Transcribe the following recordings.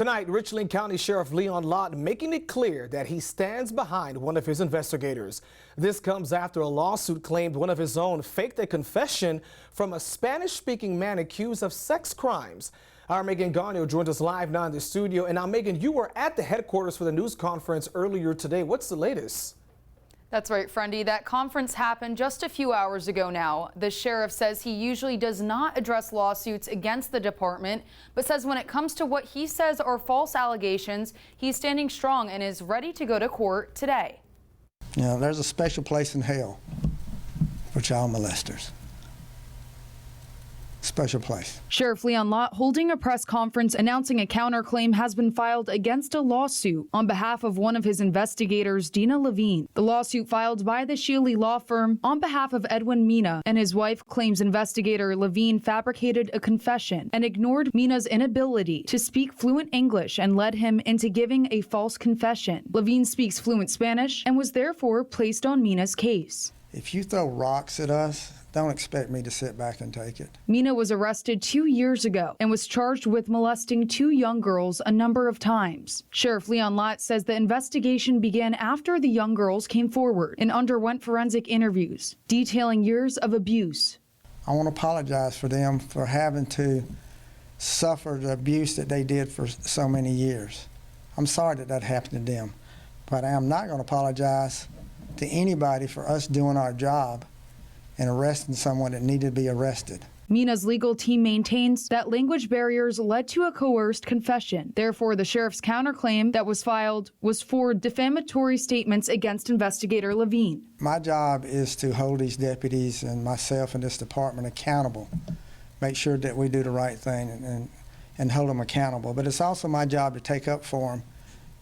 Tonight, Richland County Sheriff Leon Lott making it clear that he stands behind one of his investigators. This comes after a lawsuit claimed one of his own faked a confession from a Spanish-speaking man accused of sex crimes. Our Megan Gagno joins us live now in the studio. And now, Megan, you were at the headquarters for the news conference earlier today. What's the latest? That's right, Friendy. That conference happened just a few hours ago now. The sheriff says he usually does not address lawsuits against the department, but says when it comes to what he says are false allegations, he's standing strong and is ready to go to court today. You know, there's a special place in hell for child molesters. Special place. Sheriff Leon Lott holding a press conference announcing a counterclaim has been filed against a lawsuit on behalf of one of his investigators, Dina Levine. The lawsuit filed by the Shealy law firm on behalf of Edwin Mena and his wife claims investigator Levine fabricated a confession and ignored Mena's inability to speak fluent English and led him into giving a false confession. Levine speaks fluent Spanish and was therefore placed on Mena's case. If you throw rocks at us, don't expect me to sit back and take it. Mena was arrested 2 years ago and was charged with molesting 2 young girls a number of times. Sheriff Leon Lott says the investigation began after the young girls came forward and underwent forensic interviews, detailing years of abuse. I want to apologize for them for having to suffer the abuse that they did for so many years. I'm sorry that that happened to them, but I am not going to apologize to anybody for us doing our job and arresting someone that needed to be arrested. Mena's legal team maintains that language barriers led to a coerced confession. Therefore, the sheriff's counterclaim that was filed was for defamatory statements against investigator Levine. My job is to hold these deputies and myself and this department accountable, make sure that we do the right thing and hold them accountable. But it's also my job to take up for them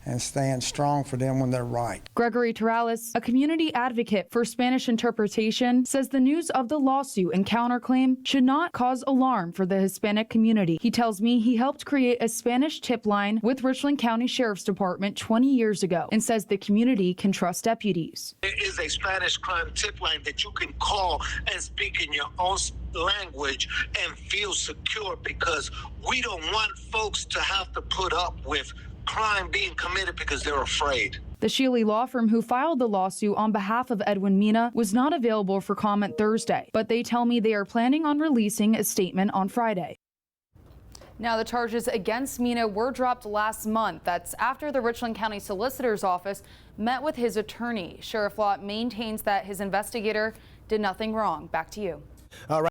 and stand strong for them when they're right. Gregory Torales, a community advocate for Spanish interpretation, says the news of the lawsuit and counterclaim should not cause alarm for the Hispanic community. He tells me he helped create a Spanish tip line with Richland County Sheriff's Department 20 years ago and says the community can trust deputies. There is a Spanish crime tip line that you can call and speak in your own language and feel secure, because we don't want folks to have to put up with crime being committed because they're afraid. The Shealy law firm who filed the lawsuit on behalf of Edwin Mena was not available for comment Thursday, but they tell me they are planning on releasing a statement on Friday. Now, the charges against Mena were dropped last month. That's after the Richland County Solicitor's Office met with his attorney. Sheriff Lott maintains that his investigator did nothing wrong. Back to you. All right.